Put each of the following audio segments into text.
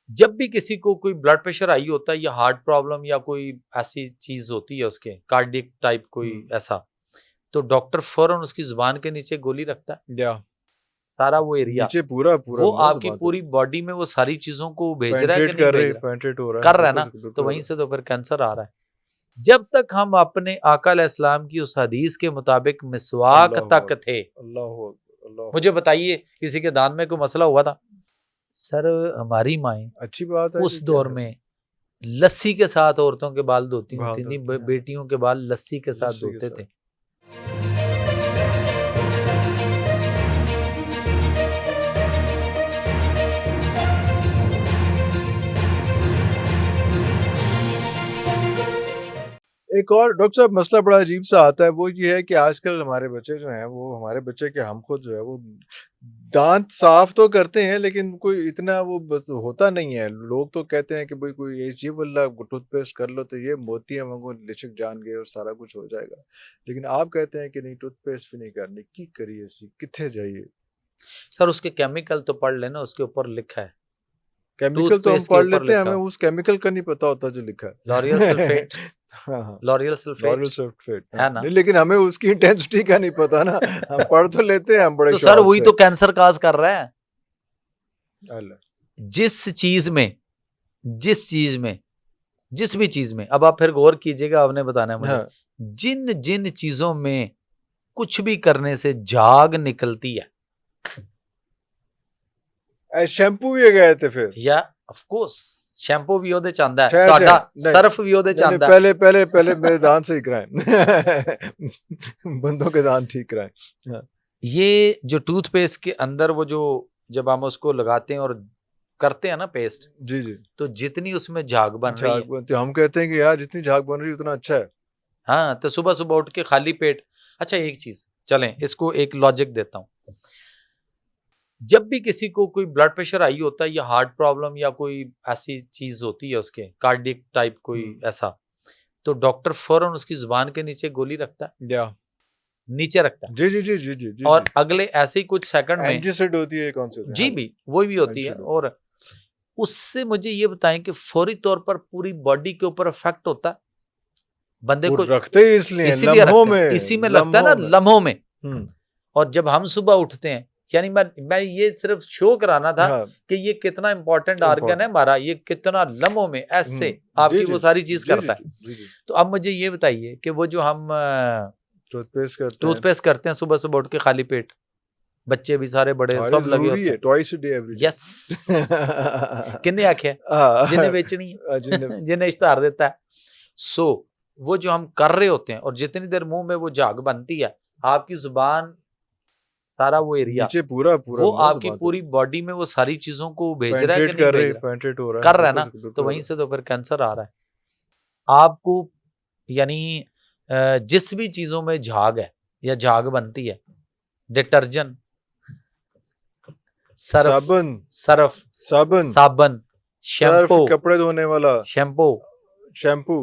जब भी किसी को कोई ब्लड प्रेशर हाई होता है या हार्ट प्रॉब्लम या कोई ऐसी चीज होती है उसके कार्डियक टाइप कोई ऐसा, तो डॉक्टर फौरन उसकी जुबान के नीचे गोली रखता है, या सारा वो एरिया नीचे पूरा पूरा वो ना आपकी जुबान से पूरी बॉडी में वो सारी चीजों को भेज रहा है कि पेनिट्रेट नहीं कर रही भेज है, रहा, पेनिट्रेट हो रहा कर है, रहा है ना, बिल्कुल तो बिल्कुल हो वहीं रहा से तो फिर कैंसर आ रहा है। जब तक हम अपने आका अलैहिस्सलाम की उस हदीस के मुताबिक है। मिसवाक अल्लाह तक अकबर, थे, अल्लाह अल्लाह, मुझे बताइए किसी के दांत में कोई मसला हुआ था? सर हमारी माएँ अच्छी बात है उस कि क्या दौर है, में लस्सी के साथ औरतों के बाल धोती बात थी, होती है बेटियों के बाल लस्सी के साथ लस्सी के धोते साथ। थे। एक और डॉक्टर साहब मसला बड़ा अजीब सा आता है, वो ये है कि आजकल हमारे बच्चे जो हैं, वो हमारे बच्चे के हम खुद जो है वो दांत साफ तो करते हैं, लेकिन कोई इतना वो बस होता नहीं है। लोग तो कहते हैं कि भाई कोई ये जी वल्ला टूथपेस्ट कर लो तो ये मोतियां वांगू लिशक जान गए और सारा कुछ हो जाएगा, लेकिन आप कहते हैं कि नहीं टूथपेस्ट भी नहीं करनी, की करिए सी किथे जाइए। सर उसके केमिकल तो पढ़ लेना, उसके ऊपर लिखा है, केमिकल तो हम टूथपेस्ट के पढ़ ऊपर लेते हैं, लिखा हमें है उस केमिकल का नहीं पता होता जो लिखा लॉरियल है। सल्फेट, हाँ हाँ, लॉरियल लॉरियल सल्फेट सल्फेट, हाँ है ना। नहीं, लेकिन हमें उसकी इंटेंसिटी का नहीं पता ना। हम पढ़ तो लेते हैं हम बड़े तो सर शौक वही से। तो कैंसर काज कर रहा है। अल्लाह, जिस चीज में जिस भी चीज में, अब आप फिर गौर कीजिएगा, आपने बताना है मुझे, हाँ जिन जिन चीजों में कुछ भी करने से झाग निकलती है, शैम्पू भी गए थे फिर। या ऑफ कोर्स शैम्पू भी ਉਹਦੇ ਚ ਆਂਦਾ ਹੈ, छह छह ਤੁਹਾਡਾ नहीं ਸਰਫ भी ਉਹਦੇ ਚ नहीं नहीं, ਆਂदा है। पहले पहले पहले मेरे दांत सही कराएं। बंदों के दांत ठीक कराएं। हाँ, ये जो टूथपेस्ट के अंदर वो जो जब हम उसको लगाते हैं और करते हैं ना पेस्ट, जी जी, तो जितनी उसमें झाग बन रही झाग है, बनती, हम कहते हैं कि यार जितनी झाग बन रही है उतना अच्छा है। हाँ, तो सुबह सुबह उठ के खाली पेट, अच्छा एक चीज चलें इसको एक लॉजिक देता हूं, जब भी किसी को कोई ब्लड प्रेशर हाई होता है या हार्ट प्रॉब्लम या कोई ऐसी चीज होती है उसके कार्डियक टाइप कोई ऐसा, तो डॉक्टर फौरन उसकी जुबान के नीचे गोली रखता है, या नीचे रखता है, जी जी जी जी जी जी और जी, अगले ऐसे ही कुछ सेकंड में, एंटीसिड होती है कौन से जी हाँ, भी वही भी होती है, एंटीसिड और उससे मुझे ये बताएं कि फौरी तौर पर पूरी बॉडी के ऊपर इफेक्ट होता है बंदे वो को, रखते ही इसलिए इसीलिए लम्हों रखते हैं, में, इसी में लगता है ना लम्हों में। लम्हों में। हम्म, और जब हम सुबह उठते हैं, यानी मैं ये सिर्फ शो कराना था हाँ कि ये कितना इंपॉर्टेंट ऑर्गन है इम्पोर्टेंट, हमारा, ये कितना लम्हों में ऐसे जी आपकी जी वो सारी चीज जी जी करता है। जी जी जी, तो अब मुझे ये बताइए कि वो जो हम टूथपेस्ट करते हैं, टूथपेस्ट करते हैं सुबह सुबह उठ के खाली पेट, बच्चे भी सारे बड़े हाँ ये सब लगे जरूरी होते है, हैं, twice day every day. Yes किन्ने आखे जिन्हें बेचनी है जिन्हें जिन्हें इश्तेहार देता है। सो वो जो हम कर रहे होते हैं और जितनी देर मुंह में वो झाग बनती है, आपकी जुबान सारा वो एरिया नीचे पूरा पूरा वो ना आपकी जुबान से पूरी बॉडी में वो सारी चीजों को भेज रहा है कि पेनिट्रेट नहीं कर रही भेज है, रहा, पेनिट्रेट हो रहा है, कर रहा है बिल्कुल ना, बिल्कुल तो हो वहीं रहा से तो फिर कैंसर आ रहा है आपको। यानी जिस भी चीजों में झाग है या झाग बनती है, डिटर्जेंट, है। सर्फ साबुन, सर्फ साबुन, साबन, सर्फ, शैम्पू कपड़े धोने वाला शैम्पू। शैम्पू,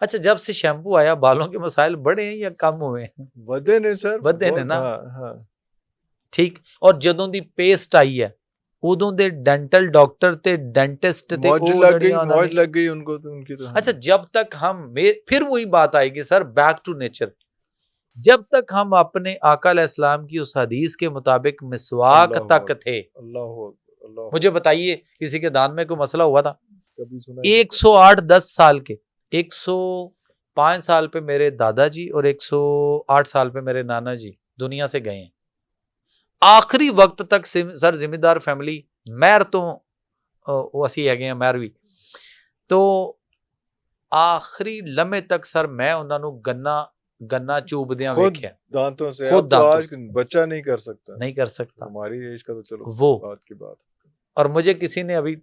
अच्छा जब से शैम्पू आया बालों के मसाइल बढ़े हैं या कम हुए हैं? वधे ने सर ਵਧੇ ਨੇ बहुत, ना, हाँ हाँ, ठीक। और ਜਦੋਂ ਦੀ पेस्ट आई है ਉਦੋਂ ਦੇ डेंटल डॉक्टर ते डेंटिस्ट ते मौज ਉਹ लग गई, ਜਿਹੜੀਆਂ ਉਹਨਾਂ मौज ने, लग गई उनको तो, उनकी तो अच्छा हाँ। जब तक हम फिर वही बात आएगी सर, बैक टू नेचर, जब तक हम अपने आका अलैहिस्सलाम की उस हदीस के मुताबिक मिसवाक अल्लाह तक थे, अल्लाह अल्लाह, मुझे बताइए किसी के दांत में कोई मसला हुआ था? कभी सुना ही नहीं। 108-10 साल के, 105 साल पे मेरे दादाजी और 108 साल पे मेरे नाना जी दुनिया से गए हैं। आखिरी वक्त तक सर जिम्मेदार फैमिली महर तो वो असी है महर भी, तो आखिरी लम्हे तक सर मैं उन्होंने गन्ना चूबदियां खुद वेख्या, दांतों से, खुद अब तो दांतों आज से बच्चा नहीं कर सकता, नहीं कर सकता हमारी एज का तो चलो वो। बात की बात। और मुझे किसी ने अभी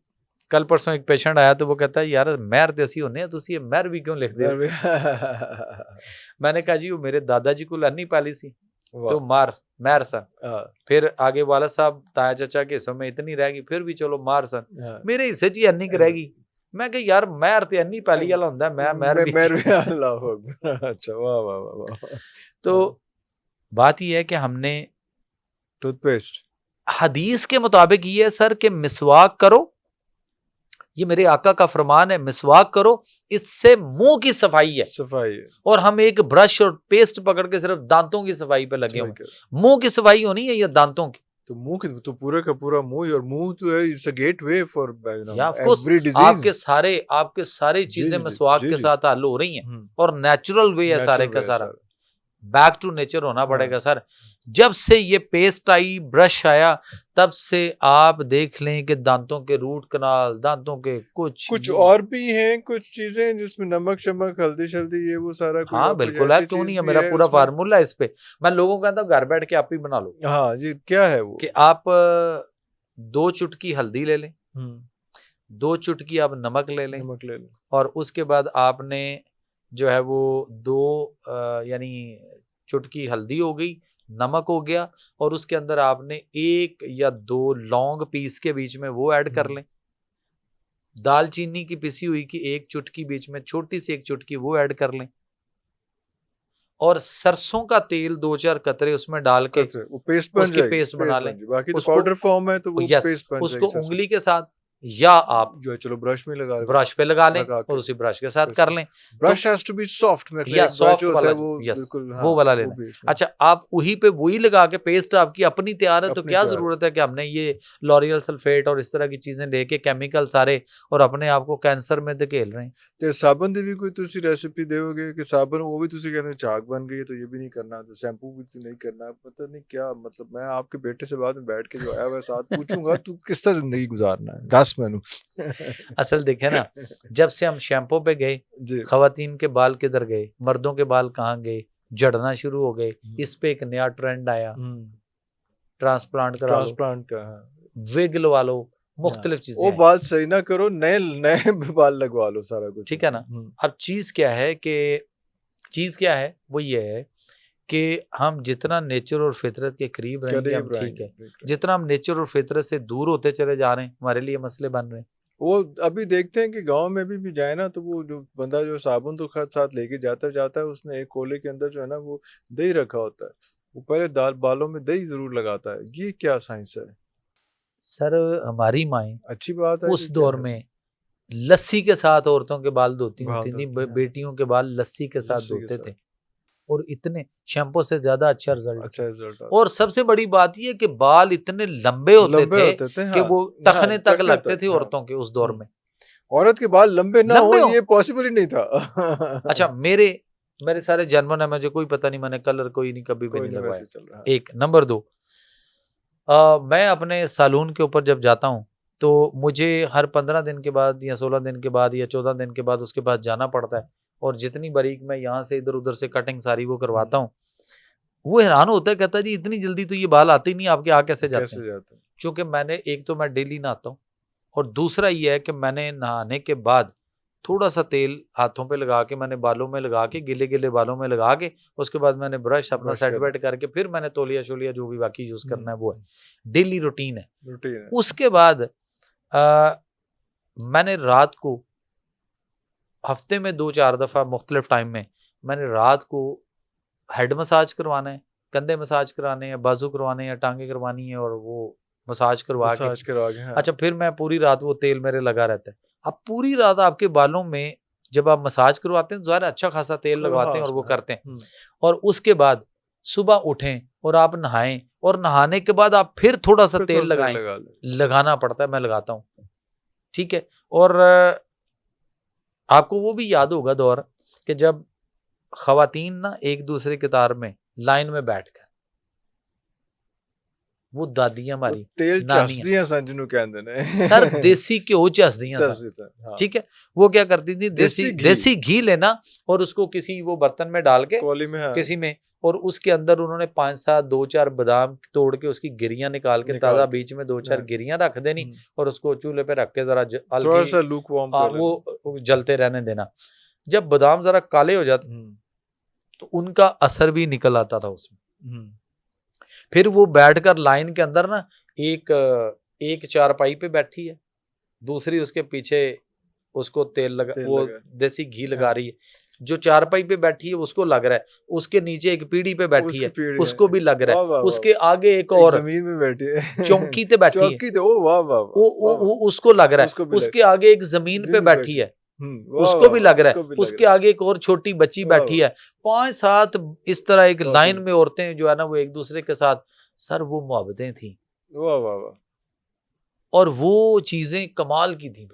कल परसों एक पेशेंट आया तो वो कहता है यार महर तो असी होने तुसी ये महर भी क्यों लिख दे हो? मैंने कहा जी वो मेरे दादाजी को लन्नी पाली सी तो मार महर सन, फिर आगे वाला साहब ताया चाचा के हिस्सों में इतनी रहेगी फिर भी चलो मार सन, मेरे हिस्से च ही अन्नी रहेगी। मैं कहा यार महर ते अन्नी पाली वाला हुंदा, मैं महर भी अल्लाह अकबर, अच्छा वाह वाह वाह वाह। तो बात यह है कि हमने टूथपेस्ट हदीस के मुताबिक ये है सर कि मिसवाक करो ये मेरे आका का फरमान है, मिसवाक करो, इससे मुंह की सफाई है। सफाई है। और हम एक ब्रश और पेस्ट पकड़ के सिर्फ दांतों की सफाई पे लगे हुए, मुंह की सफाई होनी है या दांतों की? तो मुंह की तो पूरा का पूरा मुंह, और मुंह जो है it's a gateway for every disease. आपके सारे चीजें मिसवाक के साथ हल हो रही हैं और नेचुरल वे है सारे का सारा। बैक टू नेचर होना पड़ेगा सर। जब से ये पेस्ट आई, ब्रश आया, तब से आप देख लें कि दांतों के रूट कनाल, दांतों के कुछ और भी हैं कुछ चीजें जिसमें नमक शमक हल्दी शल्दी ये वो सारा कुछ। हाँ बिल्कुल है, क्यों नहीं है, मेरा पूरा फार्मूला इस पे। मैं लोगों को कहता हूँ घर बैठ के आप ही बना लो। हाँ जी, क्या है वो कि आप 2 चुटकी हल्दी ले लें, 2 चुटकी आप नमक ले लें, और उसके बाद आपने जो है वो 2 यानी चुटकी हल्दी हो गई, नमक हो गया, और उसके अंदर आपने 1 या 2 लौंग पीस के बीच में वो ऐड कर लें। दालचीनी की पिसी हुई की 1 चुटकी बीच में, छोटी सी 1 चुटकी वो ऐड कर लें, और सरसों का तेल 2-4 कतरे उसमें डाल के वो पेस्ट उसकी पेस्ट बना लें। बाकी तो पाउडर फॉर्म है तो वो पेस्ट बन उसको उंगली के साथ या आप जो है चलो ब्रश में लगा ब्रश पे लगा लें और उसी ब्रश के साथ कर लें। Brush has to be soft, या सॉफ्ट वाला वो बिल्कुल वो वाला लेना। अच्छा, आप वही पे वही लगा के पेस्ट आपकी अपनी तैयार है, तो क्या जरूरत है कि हमने ये लॉरियल सल्फेट और इस तरह की चीजें लेके केमिकल सारे और अपने आप को कैंसर में धकेल रहे हैं। तो साबुन दी भी कोई तुसी रेसिपी दोगे कि साबुन वो भी तुसी कहते हैं झाग बन गई है तो ये भी नहीं करना, तो शैम्पू भी नहीं करना, पता नहीं क्या मतलब। मैं आपके बेटे से बाद में बैठ के जो आया वह साथ पूछूंगा तू किस तरह जिंदगी गुजारना है, 10 मैनू। असल देखे ना, जब से हम शैम्पू पे गए, खवातीन के बाल किधर गए, मर्दों के बाल कहाँ गए, झड़ना शुरू हो गए। इस पे एक नया ट्रेंड आया, ट्रांसप्लांट का विग लगा लो, मुख्तलिफ चीजें। वो बाल सही ना करो, नए बाल लगवा लो, सारा कुछ ठीक है ना। अब चीज क्या है वो ये है कि हम जितना नेचर और फितरत के करीब रहेंगे हम ठीक है, जितना हम नेचर और फितरत से दूर होते चले जा रहे हैं हमारे लिए मसले बन रहे हैं। वो अभी देखते हैं कि गांव में भी जाए ना तो वो जो बंदा जो साबुन तो साथ लेके जाता है, उसने एक कोले के अंदर जो है ना वो दही रखा होता है, वो पहले बालों में दही जरूर लगाता है। ये क्या साइंस है सर? हमारी माएँ अच्छी बात है उस दौर में लस्सी के साथ औरतों के बाल धोती होती थी, बेटियों के बाल लस्सी के साथ धोते थे, और इतने शैम्पू से ज्यादा अच्छा रिजल्ट। और सबसे बड़ी बात ये कि बाल इतने लंबे होते थे कि वो टखने तक लगते थे औरतों के उस दौर में। औरत के बाल लंबे ना हो ये पॉसिबल ही नहीं था। अच्छा, मेरे सारे जानवर है, मुझे कोई पता नहीं, मैंने कलर कोई नहीं कभी भी नहीं लगवाया। एक नंबर 2, मैं अपने सैलून के ऊपर जब जाता हूँ तो मुझे हर 15 दिन के बाद या 16 दिन के बाद या 14 दिन के बाद उसके पास जाना पड़ता है, और जितनी बारीक मैं यहाँ से इधर उधर से कटिंग सारी वो करवाता हूँ। वो हैरान होता है, कहता है जी इतनी जल्दी तो ये बाल आते ही नहीं, आपके आ कैसे जाते हैं? क्योंकि मैंने एक तो मैं डेली नहाता हूँ, और दूसरा ये है कि मैंने नहाने के बाद थोड़ा सा तेल हाथों पे लगा के मैंने बालों में लगा के, गिले गिले बालों में लगा के, उसके बाद मैंने ब्रश अपना सेट वेट करके फिर मैंने तौलिया शोलिया जो भी बाकी यूज करना है वो है, डेली रूटीन है। उसके बाद मैंने रात को हफ्ते में 2-4 दफा मुख्तलिफ टाइम में मैंने रात को हेड मसाज करवाना है, कंधे मसाज कराने हैं, बाजू करवाने हैं, टांगे करवानी है, और वो मसाज करवा के हाँ। अच्छा, फिर मैं पूरी रात वो तेल मेरे लगा रहता है। अब पूरी रात आपके बालों में जब आप मसाज करवाते हैं ज़ाहिर अच्छा खासा तेल लगवाते हैं और वो करते हैं, और उसके बाद सुबह उठें और आप नहाएं, और नहाने के बाद आप फिर थोड़ा सा तेल लगाएं, लगाना पड़ता है, मैं लगाता हूँ। ठीक है। और आपको वो भी याद होगा दौर कि जब खवातीन ना एक दूसरे कतार में लाइन में बैठकर, वो दादियां हमारी तेल चसदियां संजनू कहंदे ने सर, देसी घ्यो चसदियां सन। ठीक है। वो क्या करती थी, देसी घी लेना और उसको किसी वो बर्तन में डाल के किसी में, और उसके अंदर उन्होंने 5-7 2-4 बादाम तोड़ के उसकी गिरियां निकाल के ताजा बीच में 2-4 गिरियां रख देनी, और उसको चूल्हे पे रख के जरा वो जलते रहने देना। जब बादाम जरा काले हो जाते तो उनका असर भी निकल आता था उसमें। फिर वो बैठकर लाइन के अंदर ना एक चारपाई पे बैठी है, दूसरी उसके पीछे उसको तेल लगा वो देसी घी लगा रही है, जो चारपाई पे बैठी है उसको लग रहा है, उसके नीचे एक पीढ़ी पे बैठी उसकी है पीढ़ी उसको भी लग रहा वाह, है, वाह, उसके आगे एक एक और जमीन में बैठी है चौकी पे बैठी है, चौकी तो ओ वाह वाह वाह उसको लग रहा उसको है, भी उसके आगे एक जमीन पे भी बैठी है वाह, उसको वाह, भी वाह, लग रहा उसको है, भी लग उसके रहा आगे एक और छोटी बच्ची वाह, बैठी है, 5-7 इस तरह एक वाह, लाइन में औरतें जो है ना वो एक दूसरे के साथ, सर वो मोहब्बतें थी वाह वाह वाह और वो चीजें कमाल की थी,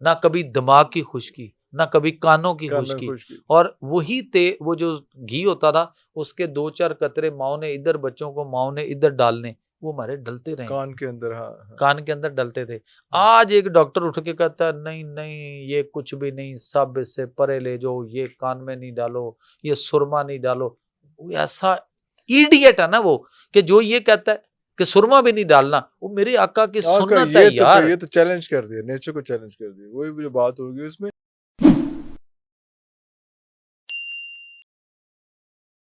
ना कभी दिमाग की खुशकी ना कभी कानों की कान खुशकी, खुश की और वही वो जो घी होता था उसके 2-4 कतरे माओ ने इधर, बच्चों को माओ ने इधर डालने, वो हमारे डलते रहे, कान के अंदर हाँ कान के अंदर डलते थे। आज एक डॉक्टर उठ के कहता है नहीं नहीं ये कुछ भी नहीं, सब इससे परे ले जाओ, ये कान में नहीं डालो, ये सुरमा नहीं डालो। वो ऐसा इडियट है ना वो, कि जो ये कहता है कि सुरमा भी नहीं डालना, वो मेरे आका की आका सुन्नत है यार। ये तो चैलेंज कर दिया, नेचर को चैलेंज कर दिया, वही जो बात होगी उसमें